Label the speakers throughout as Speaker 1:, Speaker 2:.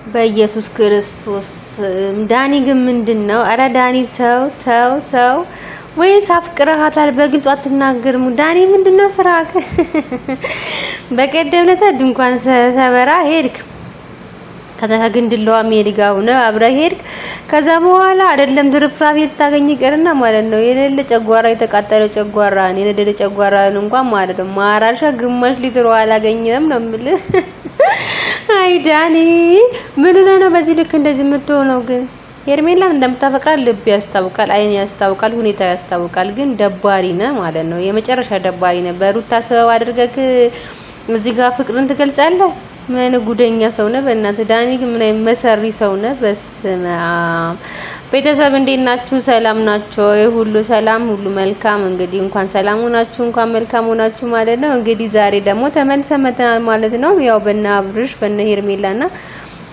Speaker 1: በኢየሱስ ክርስቶስ ዳኒ ግን ምንድነው? አረ ዳኒ ተው ተው ተው። ወይስ አፍቅረሃታል? በግልጽ አትናገርም? ዳኒ ምንድነው ስራክ? በቀደም ዕለት ድንኳን ሰበራ ሄድክ። ከግንድለዋ ሜዲጋው ነው አብረህ ሄድክ። ከዛ በኋላ አይደለም ትርፍራፊ ልታገኝ ይቀርና ማለት ነው የሌለ ጨጓራ የተቃጠለው ጨጓራን የነደደ ጨጓራን እንኳን ማለት ነው ማራሻ ግማሽ ሊትር አላገኘም ነው የምልህ። አይ ዳኒ ምን ሆነህ ነው በዚህ ልክ እንደዚህ የምትሆነው? ግን ሄርሜላን እንደምታፈቅራት ልብ ያስታውቃል፣ አይን ያስታውቃል፣ ሁኔታ ያስታውቃል። ግን ደባሪ ነህ ማለት ነው፣ የመጨረሻ ደባሪ ነህ። በሩታ ሰበብ አድርገህ እዚህ ጋር ፍቅርን ትገልጻለህ። ምን አይነት ጉደኛ ሰው ነህ በእናትህ ዳኒ። ግን ምን አይነት መሰሪ ሰው ነህ። በስመ አብ። ቤተሰብ እንዴት ናችሁ? ሰላም ናችሁ? ሁሉ ሰላም፣ ሁሉ መልካም። እንግዲህ እንኳን ሰላም ሆናችሁ፣ እንኳን መልካም ሆናችሁ ማለት ነው። እንግዲህ ዛሬ ደግሞ ተመልሰን መተናል ማለት ነው። ያው በእነ አብርሽ በእነ ሄርሜላና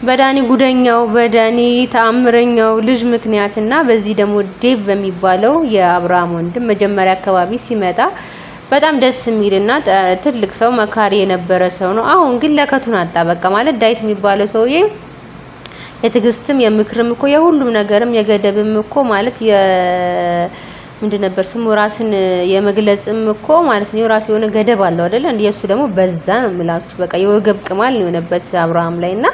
Speaker 1: በዳኒ ጉደኛው በዳኒ ተአምረኛው ልጅ ምክንያትና በዚህ ደግሞ ዴቭ በሚባለው የአብርሃም ወንድም መጀመሪያ አካባቢ ሲመጣ በጣም ደስ የሚልና ትልቅ ሰው መካሪ የነበረ ሰው ነው። አሁን ግን ለከቱን አጣ። በቃ ማለት ዳዊት የሚባለው ሰውዬ የትዕግስትም የምክርም እኮ የሁሉም ነገርም የገደብም እኮ ማለት ምንድን ነበር ስሙ ራስን የመግለጽም እኮ ማለት ነው ራስ የሆነ ገደብ አለው አይደል? እንዴ እሱ ደግሞ በዛ ነው የምላችሁ። በቃ የወገብ ቅማል ነው የሆነበት አብርሃም ላይ እና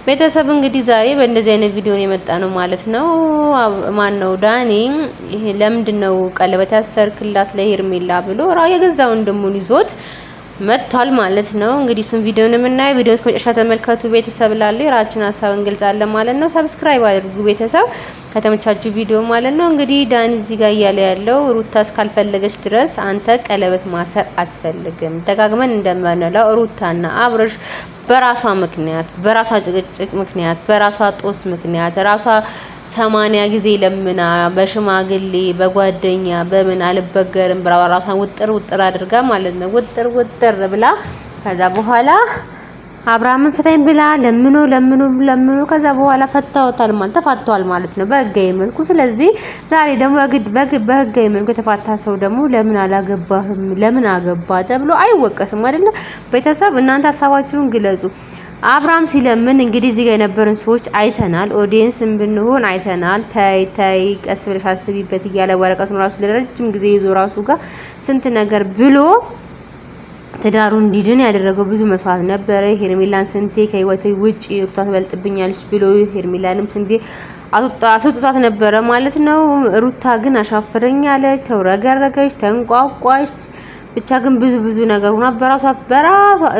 Speaker 1: ቤተሰብ እንግዲህ ዛሬ በእንደዚህ አይነት ቪዲዮ ነው የመጣ ነው ማለት ነው። ማን ነው ዳኒ ይሄ ለምንድነው ቀለበት ያሰርክላት ለሄርሜላ ብሎ ራው የገዛ ወንድሙን ይዞት መጥቷል ማለት ነው። እንግዲህ እሱን ቪዲዮን የምናየው ቪዲዮን እስከመጨረሻ ተመልከቱ ቤተሰብ። ላለ የራችን ሀሳብ እንገልጻለን ማለት ነው። ሰብስክራይብ አድርጉ ቤተሰብ ከተመቻችሁ ቪዲዮ ማለት ነው። እንግዲህ ዳኒ እዚህ ጋር እያለ ያለው ሩታ እስካልፈለገች ድረስ አንተ ቀለበት ማሰር አትፈልግም። ደጋግመን እንደምንለው ሩታና አብርሽ በራሷ ምክንያት በራሷ ጭቅጭቅ ምክንያት በራሷ ጦስ ምክንያት ራሷ 80 ጊዜ ለምና በሽማግሌ በጓደኛ በምን አልበገርም ብላ ራሷን ውጥር አድርጋ ማለት ነው ውጥር ብላ ከዛ በኋላ አብርሃምን ፍታኝ ብላ ለምኖ ከዛ በኋላ ተፋተዋል ማለት ነው በህጋዊ መልኩ። ስለዚህ ዛሬ ደግሞ በህጋዊ መልኩ የተፋታ ሰው ደግሞ ለምን አላገባህም ለምን አገባ ተብሎ አይወቀስም አይደለ? ቤተሰብ እናንተ ሀሳባችሁን ግለጹ። አብርሃም ሲለምን እንግዲህ እዚህ ጋር የነበረን ሰዎች አይተናል፣ ኦዲየንስም ብንሆን አይተናል። ታይ ቀስ ብለሽ አስቢበት እያለ ወረቀቱን ራሱ ለረጅም ጊዜ ይዞ ራሱ ጋር ስንት ነገር ብሎ ትዳሩ እንዲድን ያደረገው ብዙ መስዋዕት ነበረ። ሄርሜላን ስንቴ ከህይወቴ ውጪ ሩታ ትበልጥብኛለች ብሎ ሄርሜላንም ስንቴ አስወጥቷት ነበረ ማለት ነው። ሩታ ግን አሻፈረኝ አለች፣ ተውረገረገች፣ ተንቋቋች። ብቻ ግን ብዙ ነገር ሆና በራሷ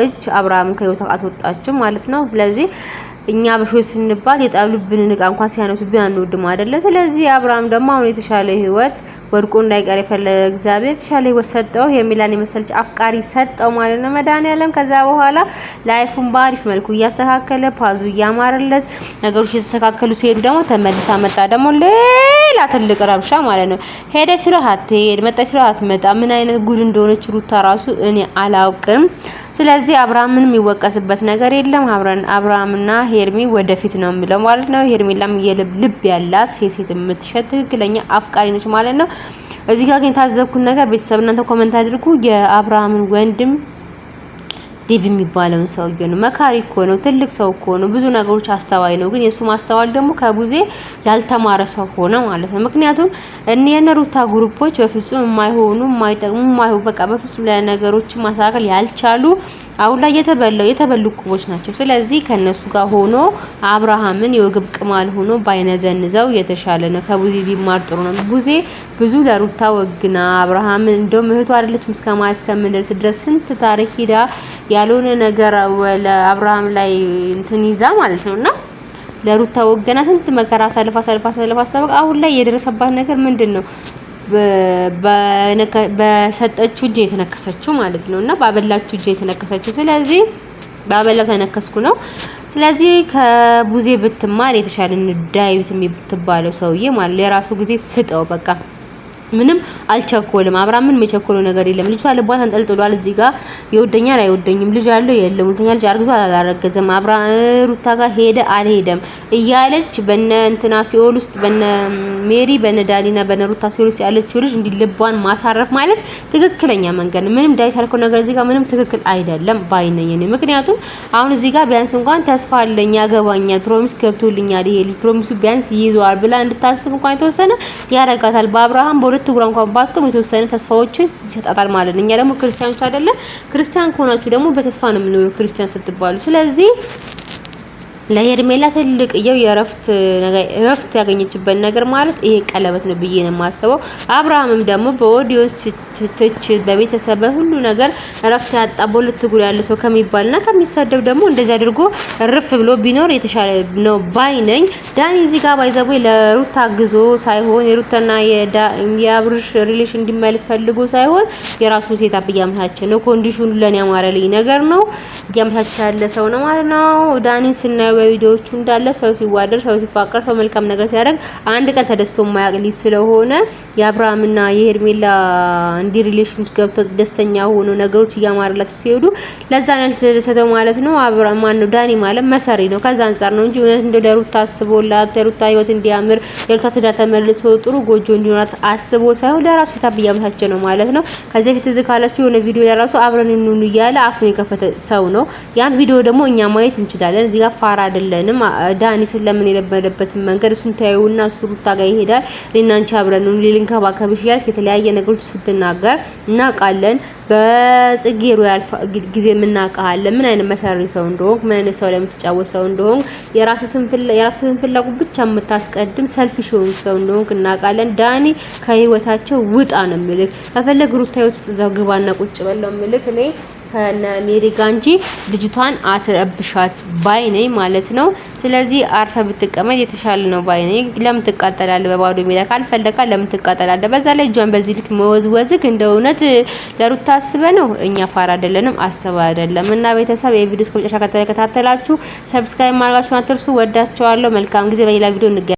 Speaker 1: እጅ አብርሃም ከህይወቷ አስወጣችው ማለት ነው። ስለዚህ እኛ በሾይ ስንባል የጣሉብን እቃ እንኳን ሲያነሱብን አንወድም አይደለ? ስለዚህ አብርሃም ደግሞ አሁን የተሻለ ህይወት ወድቆ እንዳይቀር የፈለገ እግዚአብሔር የተሻለ ህይወት ሰጠው። የሚላን የመሰለች አፍቃሪ ሰጠው ማለት ነው መድኃኒዓለም። ከዛ በኋላ ላይፉን በአሪፍ መልኩ እያስተካከለ ፓዙ እያማረለት ነገሮች እየተስተካከሉ ሲሄዱ ደግሞ ተመልሳ መጣ ደግሞ ሌላ ትልቅ ረብሻ ማለት ነው። ሄደች ስለ አትሄድ መጣች ስለ አትመጣ ምን አይነት ጉድ እንደሆነች ሩታ ራሱ እኔ አላውቅም። ስለዚህ አብርሃም ምንም የሚወቀስበት ነገር የለም። አብርሃምና ሄርሚ ወደፊት ነው የሚለው ማለት ነው። ሄርሜላም ልብ ያላት ሴት የምትሸት ትክክለኛ አፍቃሪ ነች ማለት ነው። እዚህ ጋር ግን ታዘብኩት ነገር ቤተሰብ እናንተ ኮሜንት አድርጉ። የአብርሃምን ወንድም ዴቭ የሚባለውን ሰውዬ ነው መካሪ እኮ ነው፣ ትልቅ ሰው እኮ ነው፣ ብዙ ነገሮች አስተዋይ ነው። ግን የሱ ማስተዋል ደግሞ ከቡዜ ያልተማረ ሰው ሆነ ማለት ነው። ምክንያቱም እነ ሩታ ግሩፖች በፍጹም የማይሆኑ የማይጠቅሙ በቃ በፍጹም ለነገሮች ማስተካከል ያልቻሉ አሁን ላይ የተበሉ ቁቦች ናቸው። ስለዚህ ከነሱ ጋር ሆኖ አብርሃምን የወግብ ቅማል ሆኖ ባይነዘንዘው የተሻለ ነው። ከቡዜ ቢማር ጥሩ ነው። ቡዜ ብዙ ለሩታ ወግና አብርሃምን እንደው እህቱ አይደለችም እስከማለት እስከምንደርስ ድረስ ስንት ታሪክ ሂዳ ያልሆነ ነገር ለአብርሃም ላይ እንትን ይዛ ማለት ነውና ለሩታ ወገና ስንት መከራ ሳልፋ አስተባቅ አሁን ላይ የደረሰባት ነገር ምንድነው? በሰጠችው እጅ የተነከሰችው ማለት ነውና ባበላችው እጅ የተነከሰችው። ስለዚህ ባበላው ተነከስኩ ነው። ስለዚህ ከቡዜ ብትማር የተሻለ ዳዊት የምትባለው ሰውዬ ማለት ለራሱ ጊዜ ስጠው በቃ ምንም አልቸኮልም። አብርሃም ምንም የቸኮለው ነገር የለም። ልጅቷ ልቧ ተንጠልጥሏል። እዚህ ጋር ይወደኛል አይወደኝም፣ ልጅ አለው የለም፣ ሁለተኛ ልጅ አርግዟል አላረገዘም፣ ሩታ ጋር ሄደ አልሄደም እያለች በነ እንትና ሲኦል ውስጥ በነ ሜሪ በነ ዳኒና በነ ሩታ ሲኦል ውስጥ ያለችው ልጅ እንዲህ ልቧን ማሳረፍ ማለት ትክክለኛ መንገድ ነው። ምንም ዳይት ያልከው ነገር እዚህ ጋር ምንም ትክክል አይደለም ባይነኝ እኔ። ምክንያቱም አሁን እዚህ ጋር ቢያንስ እንኳን ተስፋ አለኝ፣ ያገባኛል፣ ፕሮሚስ ገብቶልኛል፣ ይሄ ልጅ ፕሮሚሱ ቢያንስ ይይዘዋል ብላ እንድታስብ እንኳን የተወሰነ ያረጋታል። በአብርሃም ሁለት እግሯ እንኳን ባትቆም የተወሰነ ተስፋዎችን ይሰጣታል ማለት ነው። እኛ ደግሞ ክርስቲያኖች አይደለን። ክርስቲያን ከሆናችሁ ደግሞ በተስፋ ነው የምንኖረው ክርስቲያን ስትባሉ። ስለዚህ ለሄርሜላ ትልቅየው የረፍት ያገኘችበት ነገር ማለት ይሄ ቀለበት ነው ብዬ ነው የማስበው። አብርሃምም ደግሞ በኦዲዮስ ትችት በቤተሰብ ሁሉ ነገር ረፍት ያጣ በሁለት እግሩ ያለ ሰው ከሚባልና ከሚሰደብ ደግሞ እንደዚህ አድርጎ ርፍ ብሎ ቢኖር የተሻለ ነው ባይ ነኝ። ዳኒ እዚህ ጋር ባይዘው ለሩታ አግዞ ሳይሆን የሩታና የአብርሽ ሪሌሽን እንዲመለስ ፈልጎ ሳይሆን የራሱ ሴታፕ እያመቻቸ ነው። ኮንዲሽኑ ለኔ ያማረልኝ ነገር ነው እያመቻቸ ያለ ሰው ነው ማለት ነው። ዳኒ ስናየው በቪዲዮዎቹ እንዳለ ሰው ሲዋደር፣ ሰው ሲፋቀር፣ ሰው መልካም ነገር ሲያደርግ አንድ ቀን ተደስቶ የማያውቅ ልጅ ስለሆነ የአብርሃምና የሄርሜላ እንዲ ሪሌሽን ውስጥ ገብተው ደስተኛ ሆኖ ነገሮች እያማረላቸው ሲሄዱ ለዛ ነው ተደሰተው ማለት ነው። አብርሃም ማን ነው ዳኒ ማለት መሰሪ ነው። ከዛ አንፃር ነው እንጂ እውነት እንደ ለሩታ አስቦላት ለሩታ ህይወት እንዲያምር ለሩታ ትዳር ተመልሶ ጥሩ ጎጆ እንዲኖራት አስቦ ሳይሆን ለራሱ ታብ እያመቻቸ ነው ማለት ነው። ከዚህ በፊት እዚህ ካላችሁ የሆነ ቪዲዮ ለራሱ አብረን እንኑ እያለ አፉን የከፈተ ሰው ነው። ያን ቪዲዮ ደግሞ እኛ ማየት እንችላለን። እዚህ ጋር ፋራ አይደለንም። ዳኒ ስለምን የለበደበትን መንገድ እሱን ታዩና እሱ ሩታ ጋር ይሄዳል። እኔና አንቺ አብረን ነው ልንከባከብሽ ያልክ የተለያየ ነገሮች ስትናገር እናውቃለን። በጽጌ ሮያል ጊዜ የምናውቃለን ምን አይነት መሰሪ ሰው እንደሆንክ፣ ምን አይነት ሰው ላይ የምትጫወት ሰው እንደሆንክ፣ የራስህን ፍላጎት ብቻ የምታስቀድም ሰልፊሽ የሆንክ ሰው እንደሆንክ እናውቃለን። ዳኒ ከህይወታቸው ውጣ ነው የምልህ። ከፈለግ ሩታ ህይወት ውስጥ እዛው ግባና ቁጭ በለው የምልህ እኔ ከነ ሜሪ ጋር እንጂ ልጅቷን አትረብሻት ባይ ነኝ ማለት ነው። ስለዚህ አርፈ ብትቀመጥ የተሻለ ነው ባይ ነኝ። ለምን ትቃጠላለህ? በባዶ ሜዳ ካልፈለካ ለምን ትቃጠላለህ? በዛ ላይ እጇን በዚህ ልክ መወዝወዝክ እንደ እውነት ለሩታ አስበህ ነው? እኛ ፋራ አይደለንም፣ አስበህ አይደለም። እና ቤተሰብ የቪዲዮ እስከ መጨረሻ ከተከታተላችሁ ሰብስክራይብ ማድረጋችሁን አትርሱ። ወዳችኋለሁ። መልካም ጊዜ። በሌላ ቪዲዮ እንገናኝ።